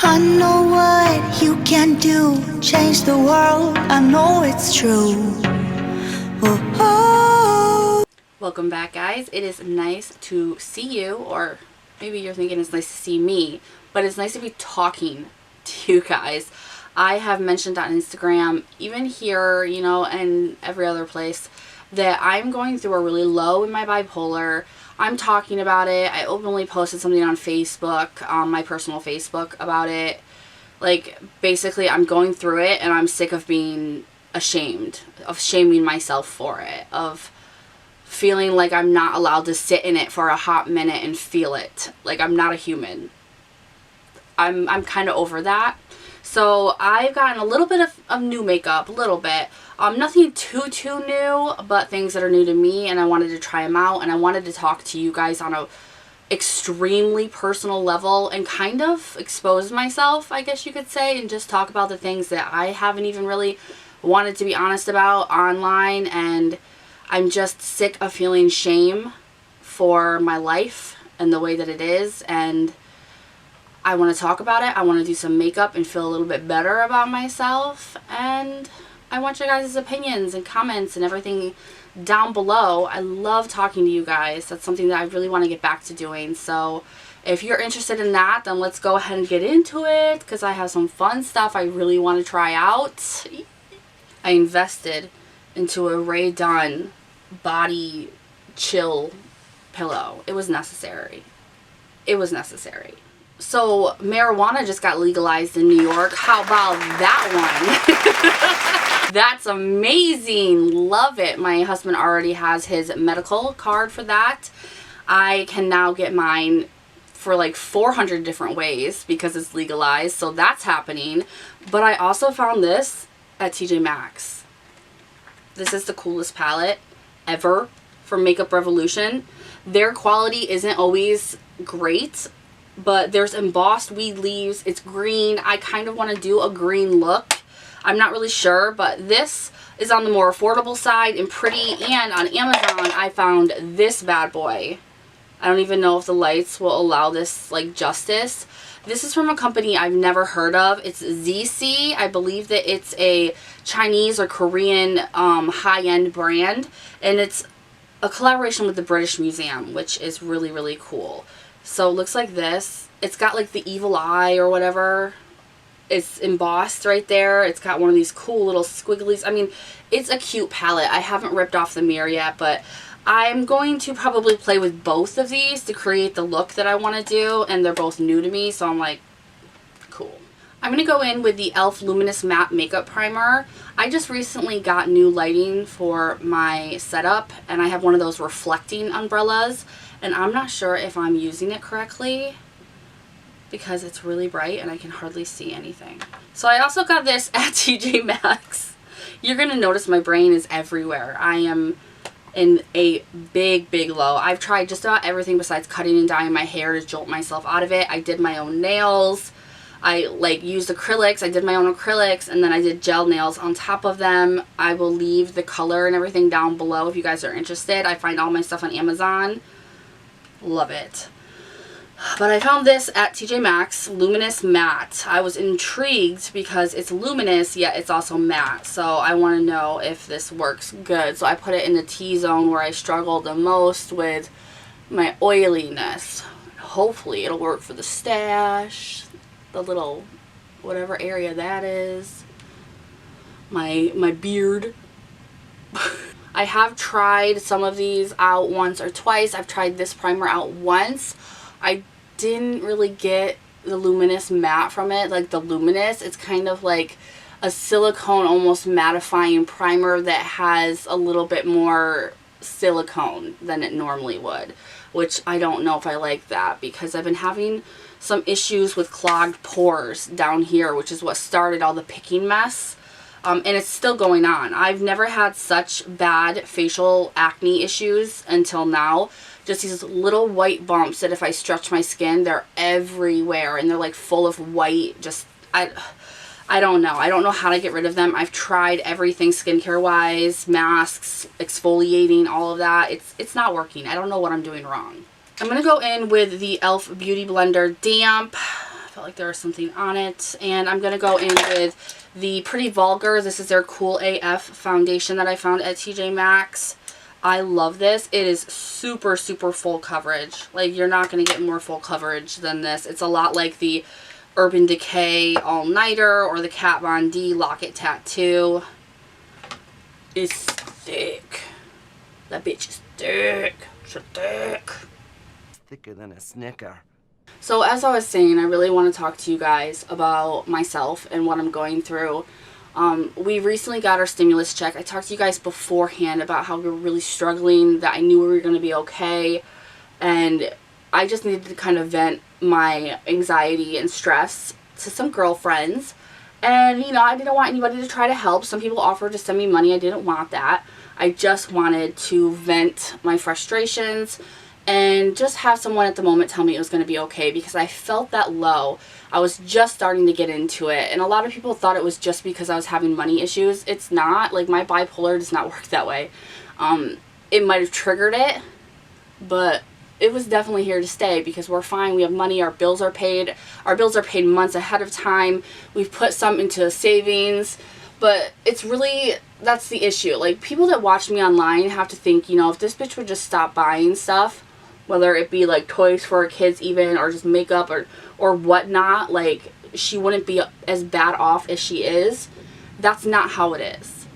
I know what you can do, change the world, I know it's true. Oh, oh. Welcome back, guys. It is nice to see you, or maybe you're thinking it's nice to see me, but it's nice to be talking to you guys. I have mentioned on Instagram, even here, you know, and every other place, that I'm going through a really low in my bipolar. I'm talking about it. I openly posted something on Facebook, on my personal Facebook, about it. Like, basically, I'm going through it, and I'm sick of being ashamed, of shaming myself for it, of feeling like I'm not allowed to sit in it for a hot minute and feel it. Like, I'm not a human. I'm kind of over that. So I've gotten a little bit of new makeup, a little bit. Nothing too new, but things that are new to me, and I wanted to try them out, and I wanted to talk to you guys on a extremely personal level and kind of expose myself, I guess you could say, and just talk about the things that I haven't even really wanted to be honest about online. And I'm just sick of feeling shame for my life and the way that it is, and I want to talk about it. I want to do some makeup and feel a little bit better about myself, and I want your guys' opinions and comments and everything down below. I love talking to you guys. That's something that I really want to get back to doing. So if you're interested in that, then let's go ahead and get into it, because I have some fun stuff I really want to try out. I invested into a Ray Dunn body chill pillow. It was necessary. It was necessary. So marijuana just got legalized in New York. How about that one? That's amazing. Love it. My husband already has his medical card for that. I can now get mine for like 400 different ways because it's legalized. So that's happening. But I also found this at TjMaxx. This is the coolest palette ever from Makeup Revolution. Their quality isn't always great, but there's embossed weed leaves. It's green. I kind of want to do a green look. I'm not really sure, but this is on the more affordable side and pretty. And on Amazon, I found this bad boy. I don't even know if the lights will allow this like justice. This is from a company I've never heard of. It's ZC. I believe that it's a Chinese or Korean high-end brand, and it's a collaboration with the British Museum, which is really, really cool. So it looks like this. It's got like the evil eye or whatever. It's embossed right there. It's got one of these cool little squigglies. I mean, it's a cute palette. I haven't ripped off the mirror yet, but I'm going to probably play with both of these to create the look that I want to do, and they're both new to me, so I'm like, cool. I'm going to go in with the e.l.f. Luminous Matte Makeup Primer. I just recently got new lighting for my setup, and I have one of those reflecting umbrellas, and I'm not sure if I'm using it correctly because it's really bright and I can hardly see anything. So I also got this at TjMaxx. You're going to notice my brain is everywhere. I am in a big low. I've tried just about everything besides cutting and dyeing my hair to jolt myself out of it. I did my own nails. I like used acrylics. I did my own acrylics, and then I did gel nails on top of them. I will leave the color and everything down below if you guys are interested. I find all my stuff on Amazon. Love it. But I found this at TjMaxx, Luminous Matte. I was intrigued because it's luminous, yet it's also matte. So I want to know if this works good. So I put it in the T-zone where I struggle the most with my oiliness. Hopefully it'll work for the stash, the little whatever area that is, my beard. I have tried some of these out once or twice. I've tried this primer out once. I didn't really get the luminous matte from it, like the luminous. It's kind of like a silicone, almost mattifying primer that has a little bit more silicone than it normally would, which I don't know if I like that, because I've been having some issues with clogged pores down here, which is what started all the picking mess. And it's still going on. I've never had such bad facial acne issues until now. Just these little white bumps that if I stretch my skin, they're everywhere, and they're like full of white. Just, I don't know. I don't know how to get rid of them. I've tried everything skincare wise, masks, exfoliating, all of that. It's not working. I don't know what I'm doing wrong. I'm going to go in with the e.l.f. Beauty Blender Damp felt like there was something on it. And I'm going to go in with the Pretty Vulgar. This is their Cool AF foundation that I found at TjMaxx. I love this. It is super, super full coverage. Like, you're not going to get more full coverage than this. It's a lot like the Urban Decay All Nighter or the Kat Von D Lock-It Tattoo. It's thick. That bitch is thick. So thick. It's thicker than a Snicker. So as I was saying, I really want to talk to you guys about myself and what I'm going through. We recently got our stimulus check. I talked to you guys beforehand about how we were really struggling, that I knew we were going to be okay, and I just needed to kind of vent my anxiety and stress to some girlfriends. And, you know, I didn't want anybody to try to help. Some people offered to send me money. I didn't want that. I just wanted to vent my frustrations and just have someone at the moment tell me it was going to be okay, because I felt that low. I was just starting to get into it, and a lot of people thought it was just because I was having money issues. It's not. Like, my bipolar does not work that way. It might have triggered it, but it was definitely here to stay, because we're fine. We have money. Our bills are paid. Our bills are paid months ahead of time. We've put some into savings, but it's really, that's the issue. Like, people that watch me online have to think, you know, if this bitch would just stop buying stuff, whether it be like toys for her kids even, or just makeup or whatnot, like, she wouldn't be as bad off as she is. That's not how it is.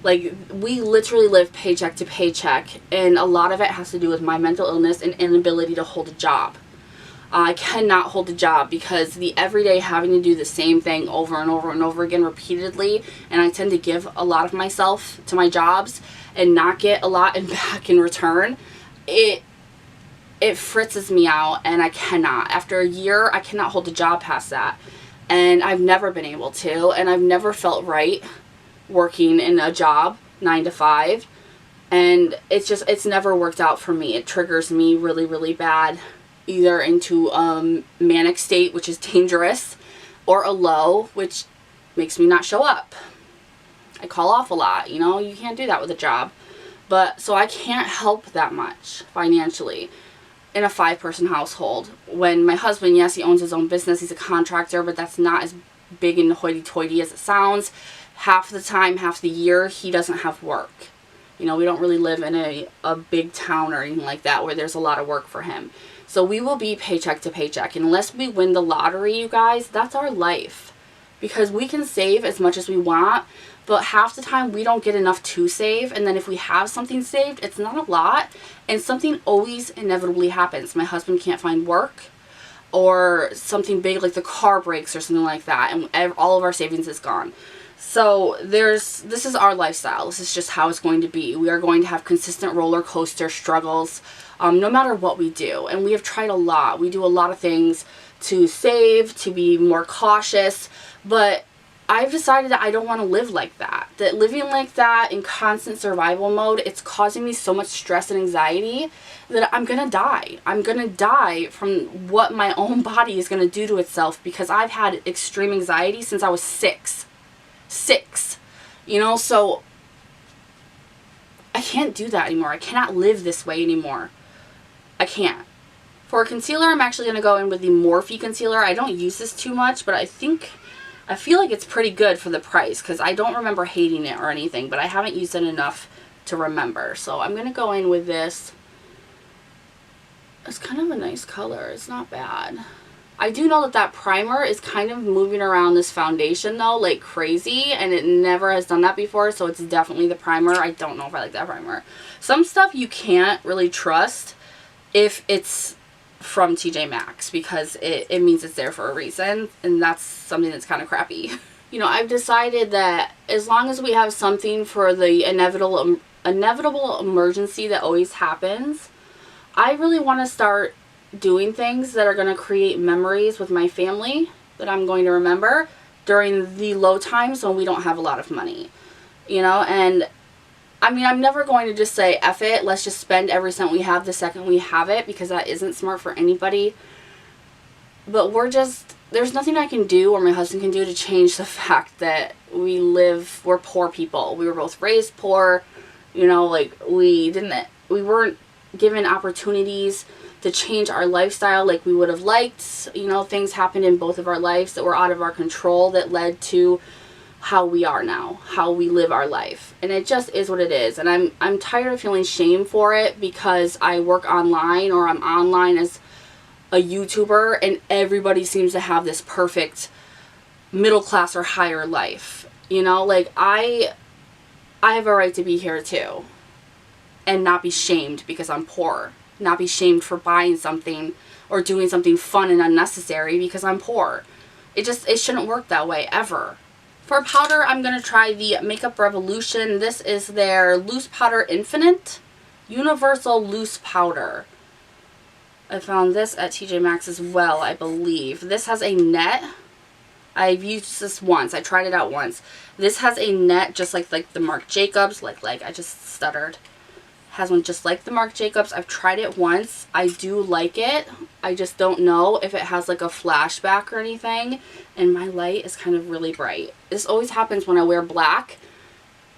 Like, we literally live paycheck to paycheck, and a lot of it has to do with my mental illness and inability to hold a job. I cannot hold a job because the everyday having to do the same thing over and over and over again repeatedly, and I tend to give a lot of myself to my jobs and not get a lot back in return, it fritzes me out, and I cannot. After a year, I cannot hold a job past that. And I've never been able to, and I've never felt right working in a job 9 to 5. And it's never worked out for me. It triggers me really, really bad, either into a manic state, which is dangerous, or a low, which makes me not show up. I call off a lot, you know, you can't do that with a job. But, so I can't help that much financially in a 5-person household. When my husband, yes, he owns his own business, he's a contractor, but that's not as big and hoity-toity as it sounds. Half the time, half the year, he doesn't have work. You know, we don't really live in a big town or anything like that where there's a lot of work for him. So we will be paycheck to paycheck. And unless we win the lottery, you guys, that's our life. Because we can save as much as we want, but half the time we don't get enough to save. And then if we have something saved, it's not a lot, and something always inevitably happens. My husband can't find work, or something big like the car breaks or something like that, and all of our savings is gone. So this is our lifestyle. This is just how it's going to be. We are going to have consistent roller coaster struggles no matter what we do. And we have tried a lot. We do a lot of things to save, to be more cautious, but I've decided that I don't want to live like that. That living like that in constant survival mode, it's causing me so much stress and anxiety that I'm going to die. I'm going to die from what my own body is going to do to itself, because I've had extreme anxiety since I was 6. You know, so I can't do that anymore. I cannot live this way anymore. I can't. For concealer, I'm actually going to go in with the Morphe concealer. I don't use this too much, but I feel like it's pretty good for the price, because I don't remember hating it or anything, but I haven't used it enough to remember. So I'm going to go in with this. It's kind of a nice color. It's not bad. I do know that primer is kind of moving around this foundation though like crazy, and it never has done that before, so it's definitely the primer. I don't know if I like that primer. Some stuff you can't really trust if it's from TjMaxx, because it means it's there for a reason, and that's something that's kind of crappy. You know, I've decided that as long as we have something for the inevitable emergency that always happens, I really want to start doing things that are going to create memories with my family that I'm going to remember during the low times when we don't have a lot of money. You know, and I mean, I'm never going to just say, F it, let's just spend every cent we have the second we have it, because that isn't smart for anybody. But there's nothing I can do or my husband can do to change the fact that we're poor people. We were both raised poor, you know, like we weren't given opportunities to change our lifestyle like we would have liked. You know, things happened in both of our lives that were out of our control that led to how we are now, how we live our life. And it just is what it is. And I'm tired of feeling shame for it because I work online or I'm online as a YouTuber and everybody seems to have this perfect middle class or higher life. You know, like I have a right to be here too and not be shamed because I'm poor. Not be shamed for buying something or doing something fun and unnecessary because I'm poor. It shouldn't work that way ever. For powder, I'm going to try the Makeup Revolution. This is their Loose Powder Infinite Universal Loose Powder. I found this at TjMaxx as well, I believe. This has a net. I've used this once. I tried it out once. This has a net just like the Marc Jacobs. I just stuttered. Has one just like the Marc Jacobs. I've tried it once. I do like it. I just don't know if it has like a flashback or anything. And my light is kind of really bright. This always happens when I wear black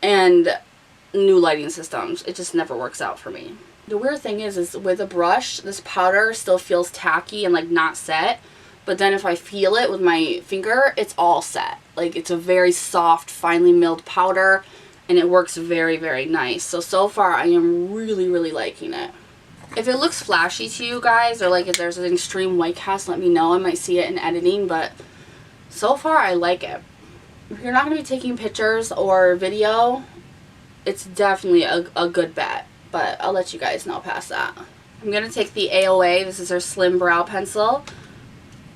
and new lighting systems. It just never works out for me. The weird thing is with a brush, this powder still feels tacky and like not set. But then if I feel it with my finger, it's all set. Like it's a very soft, finely milled powder. And it works very, very nice. So far, I am really, really liking it. If it looks flashy to you guys, or like if there's an extreme white cast, let me know. I might see it in editing, but so far, I like it. If you're not going to be taking pictures or video, it's definitely a good bet. But I'll let you guys know past that. I'm going to take the AOA. This is their Slim Brow Pencil.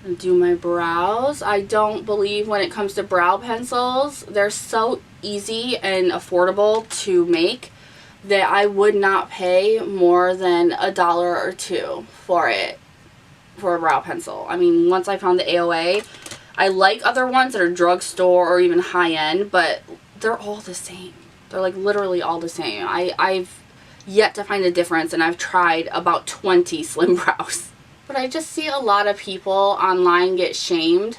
And do my brows. I don't believe when it comes to brow pencils, they're so easy and affordable to make that I would not pay more than $1 or $2 for it, for a brow pencil. I mean, once I found the AOA, I like other ones that are drugstore or even high-end, but they're all the same. They're like literally all the same. I've yet to find a difference, and I've tried about 20 slim brows. But I just see a lot of people online get shamed.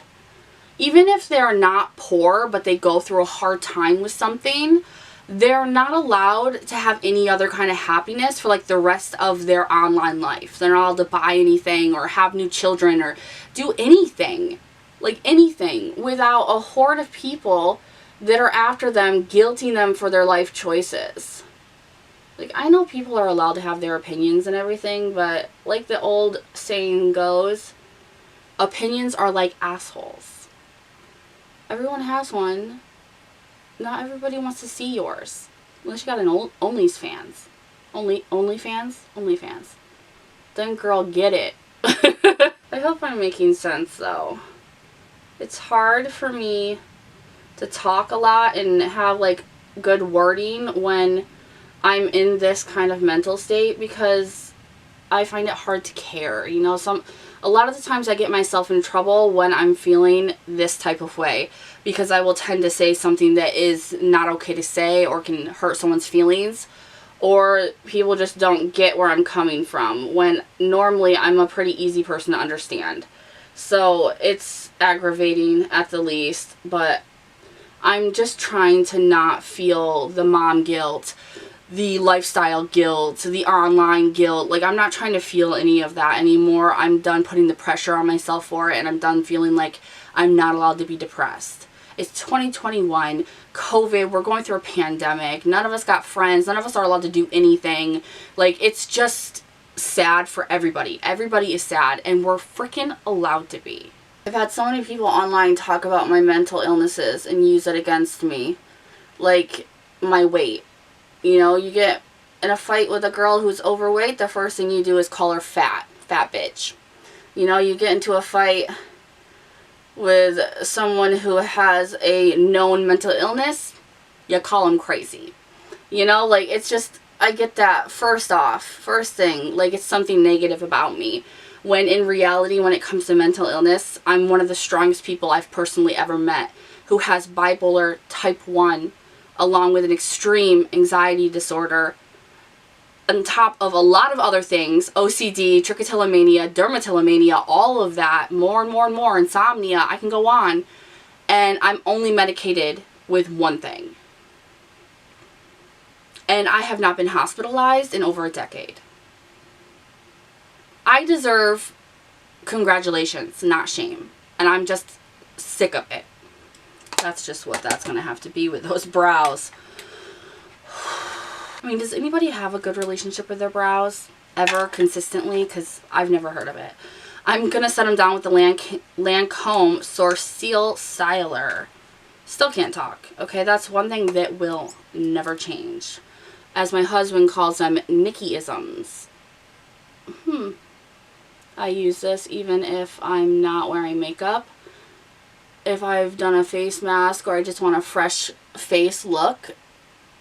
Even if they're not poor, but they go through a hard time with something, they're not allowed to have any other kind of happiness for like the rest of their online life. They're not allowed to buy anything or have new children or do anything. Like anything. Without a horde of people that are after them, guilting them for their life choices. Like, I know people are allowed to have their opinions and everything, but like the old saying goes, opinions are like assholes. Everyone has one. Not everybody wants to see yours. Unless you got an OnlyFans. OnlyFans. Then girl, get it. I hope I'm making sense though. It's hard for me to talk a lot and have like good wording when I'm in this kind of mental state because I find it hard to care. You know, a lot of the times I get myself in trouble when I'm feeling this type of way because I will tend to say something that is not okay to say or can hurt someone's feelings, or people just don't get where I'm coming from when normally I'm a pretty easy person to understand. So it's aggravating at the least, but I'm just trying to not feel the mom guilt, the lifestyle guilt, the online guilt. Like, I'm not trying to feel any of that anymore. I'm done putting the pressure on myself for it, and I'm done feeling like I'm not allowed to be depressed. It's 2021, COVID, we're going through a pandemic. None of us got friends. None of us are allowed to do anything. Like, it's just sad for everybody. Everybody is sad, and we're freaking allowed to be. I've had so many people online talk about my mental illnesses and use it against me. Like, my weight. You know, you get in a fight with a girl who's overweight, the first thing you do is call her fat bitch. You know, you get into a fight with someone who has a known mental illness, you call them crazy. You know, like, it's just, I get that first thing, like it's something negative about me. When in reality, when it comes to mental illness, I'm one of the strongest people I've personally ever met who has bipolar type 1, along with an extreme anxiety disorder, on top of a lot of other things, OCD, trichotillomania, dermatillomania, all of that, more and more and more, insomnia, I can go on. And I'm only medicated with one thing. And I have not been hospitalized in over a decade. I deserve congratulations, not shame. And I'm just sick of it. That's just what that's going to have to be with those brows. I mean, does anybody have a good relationship with their brows? Ever? Consistently? Because I've never heard of it. I'm going to set them down with the Lancome Sourcil Styler. Still can't talk. Okay, that's one thing that will never change. As my husband calls them, Niki-isms. I use this even if I'm not wearing makeup. If I've done a face mask or I just want a fresh face look,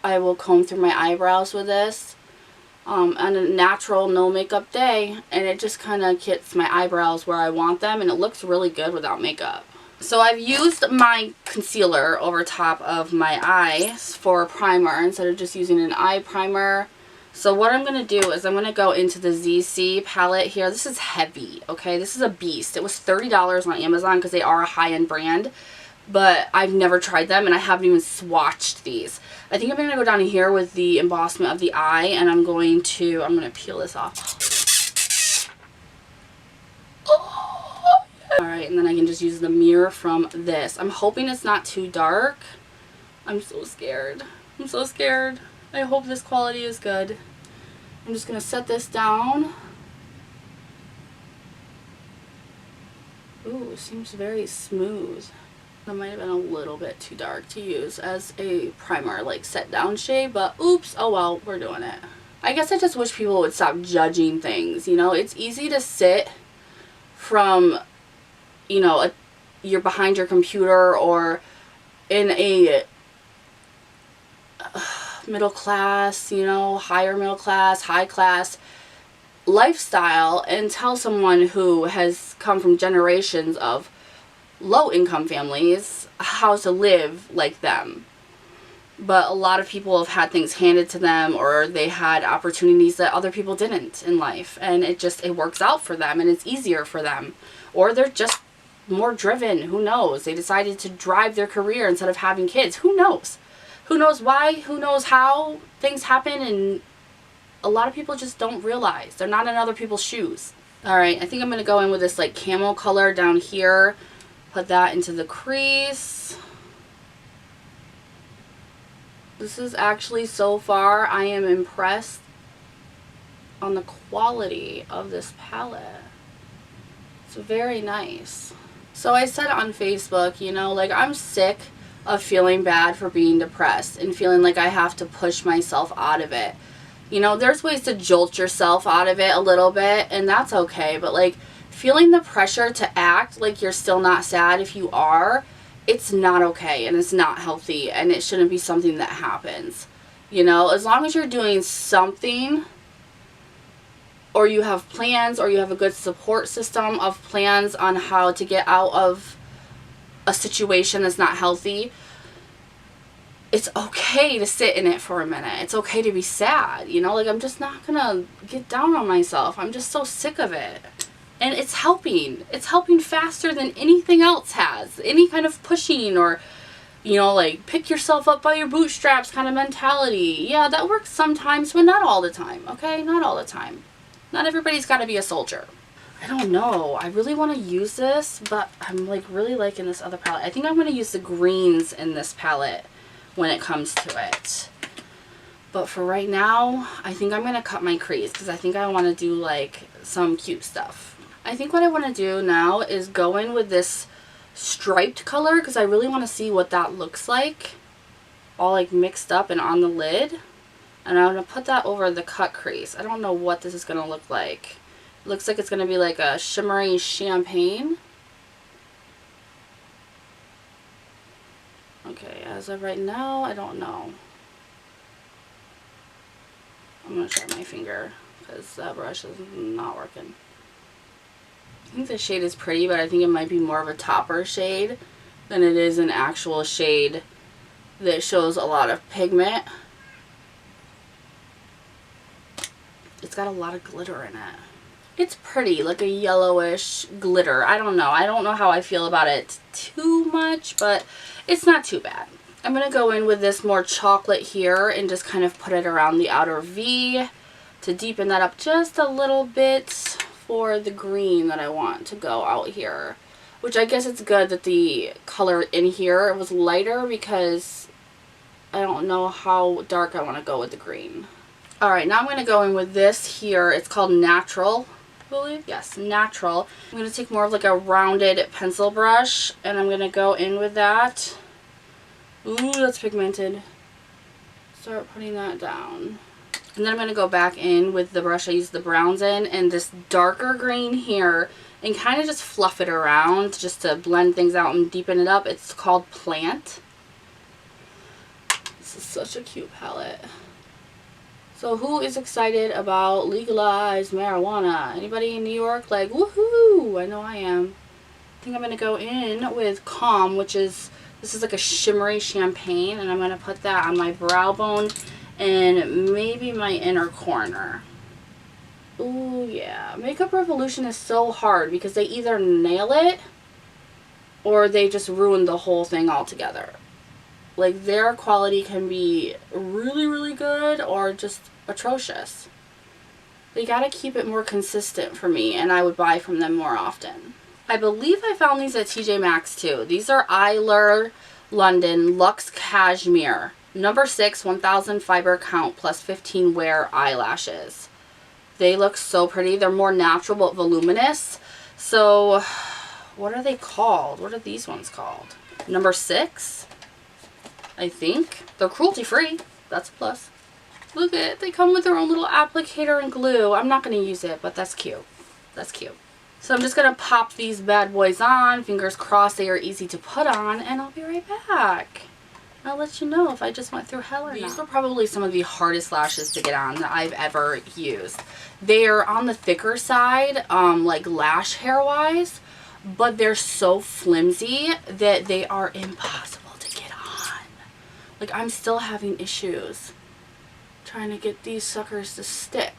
I will comb through my eyebrows with this on a natural no makeup day, and it just kind of gets my eyebrows where I want them, and it looks really good without makeup. So I've used my concealer over top of my eyes for a primer instead of just using an eye primer. So what I'm going to do is I'm going to go into the ZC palette here. This is heavy, okay? This is a beast. It was $30 on Amazon because they are a high-end brand, but I've never tried them and I haven't even swatched these. I think I'm going to go down here with the embossment of the eye, and I'm going to peel this off. Oh, yeah. Alright, and then I can just use the mirror from this. I'm hoping it's not too dark. I'm so scared. I'm so scared. I hope this quality is good. I'm just going to set this down. Ooh, it seems very smooth. That might have been a little bit too dark to use as a primer, like set down shade, but oops, oh well, we're doing it. I guess I just wish people would stop judging things, you know? It's easy to sit from, you know, you're behind your computer or in a middle class, you know, higher middle class, high class lifestyle and tell someone who has come from generations of low income families how to live like them. But a lot of people have had things handed to them, or they had opportunities that other people didn't in life, and it works out for them and it's easier for them, or they're just more driven. Who knows? They decided to drive their career instead of having kids. Who knows? Who knows why? Who knows how things happen? And a lot of people just don't realize. They're not in other people's shoes. Alright, I think I'm going to go in with this like camel color down here. Put that into the crease. This is actually, so far, I am impressed on the quality of this palette. It's very nice. So I said on Facebook, you know, like I'm sick of feeling bad for being depressed and feeling like I have to push myself out of it. You know, there's ways to jolt yourself out of it a little bit, and that's okay, but like feeling the pressure to act like you're still not sad if you are, it's not okay and it's not healthy, and it shouldn't be something that happens. You know, as long as you're doing something, or you have plans, or you have a good support system of plans on how to get out of a situation that's not healthy, it's okay to sit in it for a minute. It's okay to be sad, you know, like I'm just not gonna get down on myself. I'm just so sick of it. And it's helping. It's helping faster than anything else has. Any kind of pushing or, you know, like pick yourself up by your bootstraps kind of mentality. Yeah, that works sometimes, but not all the time, okay? Not all the time. Not everybody's got to be a soldier. I don't know. I really want to use this, but I'm like really liking this other palette. I think I'm going to use the greens in this palette when it comes to it. But for right now, I think I'm going to cut my crease because I think I want to do like some cute stuff. I think what I want to do now is go in with this striped color because I really want to see what that looks like. All like mixed up and on the lid. And I'm going to put that over the cut crease. I don't know what this is going to look like. It looks like it's going to be like a shimmery champagne. Okay, as of right now, I don't know. I'm going to try my finger because that brush is not working. I think the shade is pretty, but I think it might be more of a topper shade than it is an actual shade that shows a lot of pigment. It's got a lot of glitter in it. It's pretty, like a yellowish glitter. I don't know. I don't know how I feel about it too much, but it's not too bad. I'm going to go in with this more chocolate here and just kind of put it around the outer V to deepen that up just a little bit for the green that I want to go out here. Which I guess it's good that the color in here was lighter because I don't know how dark I want to go with the green. Alright, now I'm going to go in with this here. It's called Natural, I believe. Yes, Natural. I'm going to take more of like a rounded pencil brush and I'm going to go in with that. Ooh, that's pigmented. Start putting that down. And then I'm going to go back in with the brush I used the browns in and this darker green here and kind of just fluff it around just to blend things out and deepen it up. It's called Plant. This is such a cute palette. So who is excited about legalized marijuana? Anybody in New York? Like, woohoo! I know I am. I think I'm going to go in with Calm, which is, this is like a shimmery champagne, and I'm going to put that on my brow bone and maybe my inner corner. Ooh, yeah. Makeup Revolution is so hard because they either nail it or they just ruin the whole thing altogether. Like, their quality can be really, really good or just atrocious. They gotta keep it more consistent for me, and I would buy from them more often. I believe I found these at TjMaxx too. These are Eyelure London Luxe Cashmere. Number 6, 1000 fiber count plus 15 wear eyelashes. They look so pretty. They're more natural but voluminous. So, what are they called? What are these ones called? Number 6? I think. They're cruelty free. That's a plus. Look at it. They come with their own little applicator and glue. I'm not going to use it, but that's cute. That's cute. So I'm just going to pop these bad boys on. Fingers crossed they are easy to put on. And I'll be right back. I'll let you know if I just went through hell or not. These are probably some of the hardest lashes to get on that I've ever used. They're on the thicker side, like lash hair wise. But they're so flimsy that they are impossible. Like, I'm still having issues trying to get these suckers to stick.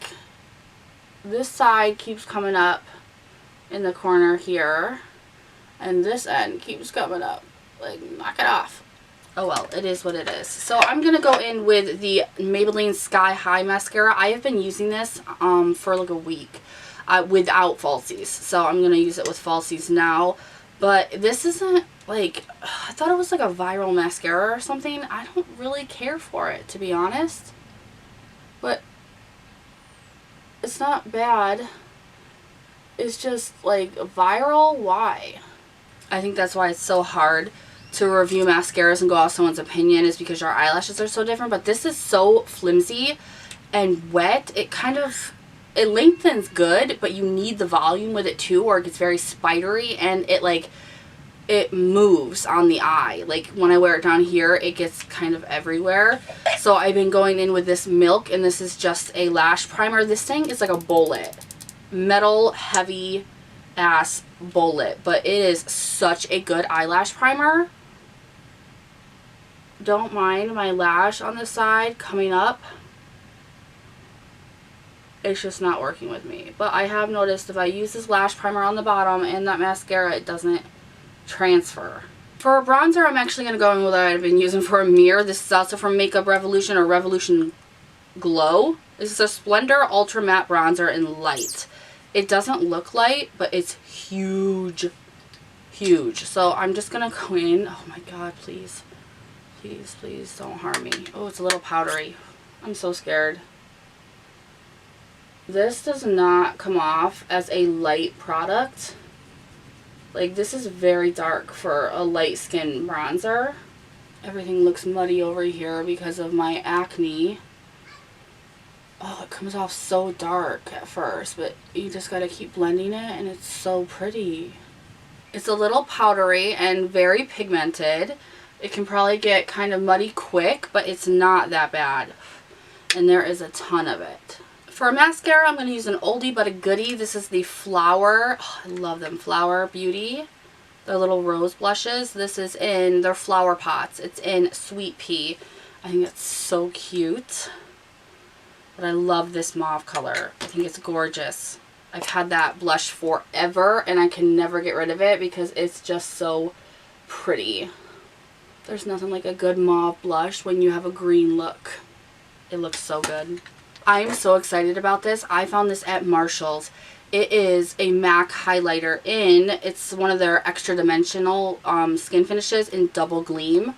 This side keeps coming up in the corner here. And this end keeps coming up. Like, knock it off. Oh well, it is what it is. So I'm going to go in with the Maybelline Sky High Mascara. I have been using this for like a week without falsies. So I'm going to use it with falsies now. But this isn't like, I thought it was like a viral mascara or something. I don't really care for it, to be honest. But it's not bad. It's just like viral. Why? I think that's why it's so hard to review mascaras and go off someone's opinion, is because your eyelashes are so different. But this is so flimsy and wet. It kind of, it lengthens good, but you need the volume with it too, or it gets very spidery and it like, it moves on the eye. Like when I wear it down here, it gets kind of everywhere. So I've been going in with this Milk, and this is just a lash primer. This thing is like a bullet. Metal heavy ass bullet, but it is such a good eyelash primer. Don't mind my lash on the side coming up. It's just not working with me. But I have noticed if I use this lash primer on the bottom and that mascara, it doesn't transfer. For a bronzer, I'm actually going to go in with what I've been using for a mirror. This is also from Makeup Revolution or Revolution Glow. This is a Splendor Ultra Matte Bronzer in Light. It doesn't look light, but it's huge. Huge. So I'm just going to go in. Oh my god, please. Please, please don't harm me. Oh, it's a little powdery. I'm so scared. This does not come off as a light product. Like, this is very dark for a light skin bronzer. Everything looks muddy over here because of my acne. Oh, it comes off so dark at first, but you just gotta keep blending it, and it's so pretty. It's a little powdery and very pigmented. It can probably get kind of muddy quick, but it's not that bad. And there is a ton of it. For a mascara, I'm going to use an oldie but a goodie. This is the Flower. Oh, I love them. Flower Beauty. They're little rose blushes. This is in their flower pots. It's in Sweet Pea. I think it's so cute. But I love this mauve color. I think it's gorgeous. I've had that blush forever and I can never get rid of it because it's just so pretty. There's nothing like a good mauve blush when you have a green look. It looks so good. I'm so excited about this. I found this at Marshall's. It is a MAC highlighter it's one of their extra dimensional skin finishes in Double Gleam.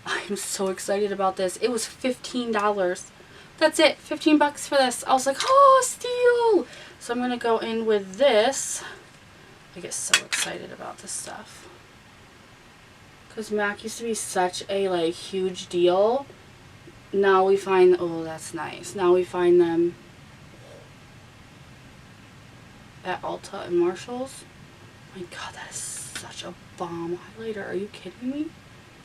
I'm so excited about this. It was $15. That's it, 15 bucks for this. I was like, oh, steal. So I'm gonna go in with this. I get so excited about this stuff. Because MAC used to be such a like huge deal. Now we find, oh, that's nice. Now we find them at Ulta and Marshall's. Oh my god, that is such a bomb highlighter. Are you kidding me?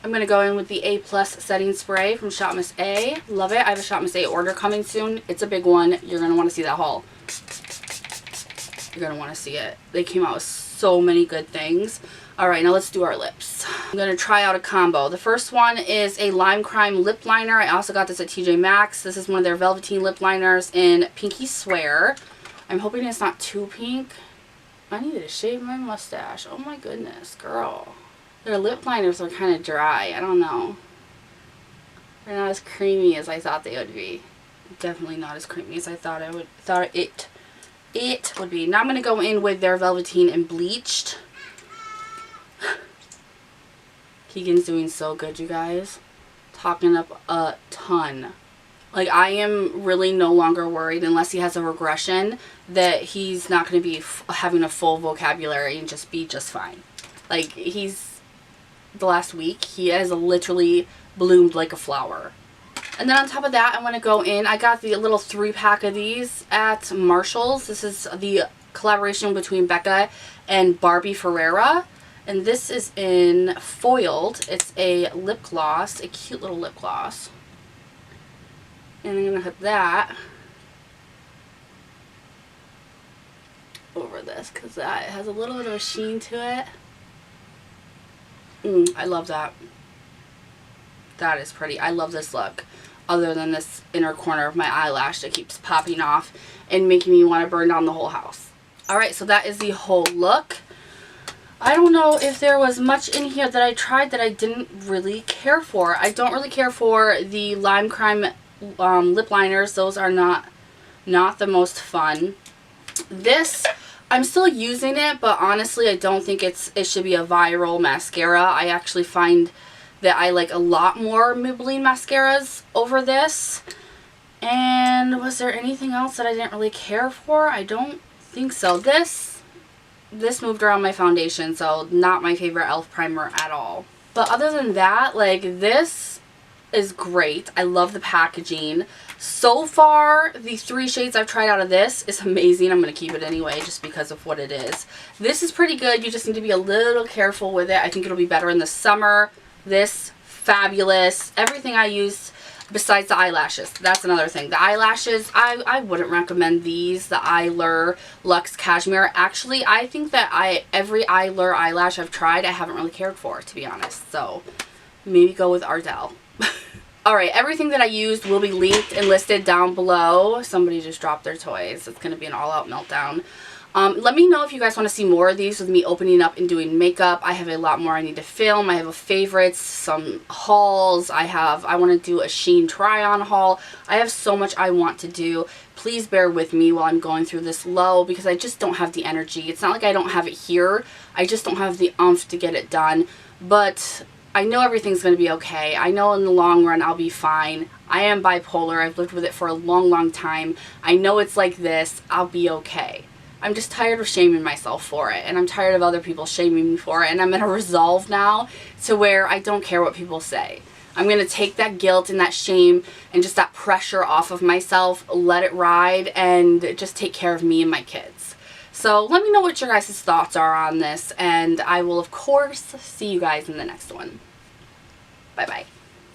I'm going to go in with the A Plus setting spray from Shop Miss A. Love it. I have a Shop Miss A order coming soon. It's a big one. You're going to want to see that haul. You're going to want to see it. They came out with so many good things. Alright, now let's do our lips. I'm going to try out a combo. The first one is a Lime Crime lip liner. I also got this at TjMaxx. This is one of their velveteen lip liners in Pinky Swear. I'm hoping it's not too pink. I needed to shave my mustache. Oh my goodness, girl. Their lip liners are kind of dry. I don't know. They're not as creamy as I thought they would be. Definitely not as creamy as I thought it would be. Now I'm going to go in with their Velveteen and Bleached. Keegan's doing so good, you guys. Talking up a ton. Like, I am really no longer worried, unless he has a regression, that he's not going to be having a full vocabulary and just be just fine. Like, the last week, he has literally bloomed like a flower. And then on top of that, I want to go in. I got the little 3-pack of these at Marshall's. This is the collaboration between Becca and Barbie Ferreira. And this is in Foiled. It's a lip gloss, a cute little lip gloss. And I'm going to put that over this because that has a little bit of a sheen to it. I love that. That is pretty. I love this look. Other than this inner corner of my eyelash that keeps popping off and making me want to burn down the whole house. Alright, so that is the whole look. I don't know if there was much in here that I tried that I didn't really care for. I don't really care for the Lime Crime lip liners. Those are not the most fun. This, I'm still using it, but honestly I don't think it should be a viral mascara. I actually find that I like a lot more Maybelline mascaras over this. And was there anything else that I didn't really care for? I don't think so. This moved around my foundation, so not my favorite e.l.f. primer at all. But other than that, like, this is great. I love the packaging. So far, the 3 shades I've tried out of this is amazing. I'm going to keep it anyway just because of what it is. This is pretty good. You just need to be a little careful with it. I think it'll be better in the summer. This, fabulous. Everything I use besides the eyelashes. That's another thing. The eyelashes, I wouldn't recommend these. The Eyelure Luxe Cashmere. Actually, I think that every Eyelure eyelash I've tried, I haven't really cared for, to be honest. So, maybe go with Ardell. Alright, everything that I used will be linked and listed down below. Somebody just dropped their toys. It's going to be an all-out meltdown. Let me know if you guys want to see more of these with me opening up and doing makeup. I have a lot more I need to film. I have a favorites, some hauls. I want to do a Shein try-on haul. I have so much I want to do. Please bear with me while I'm going through this low because I just don't have the energy. It's not like I don't have it here. I just don't have the oomph to get it done. But I know everything's going to be okay. I know in the long run I'll be fine. I am bipolar. I've lived with it for a long, long time. I know it's like this. I'll be okay. I'm just tired of shaming myself for it. And I'm tired of other people shaming me for it. And I'm in a resolve now to where I don't care what people say. I'm going to take that guilt and that shame and just that pressure off of myself, let it ride, and just take care of me and my kids. So let me know what your guys' thoughts are on this, and I will, of course, see you guys in the next one. Bye-bye.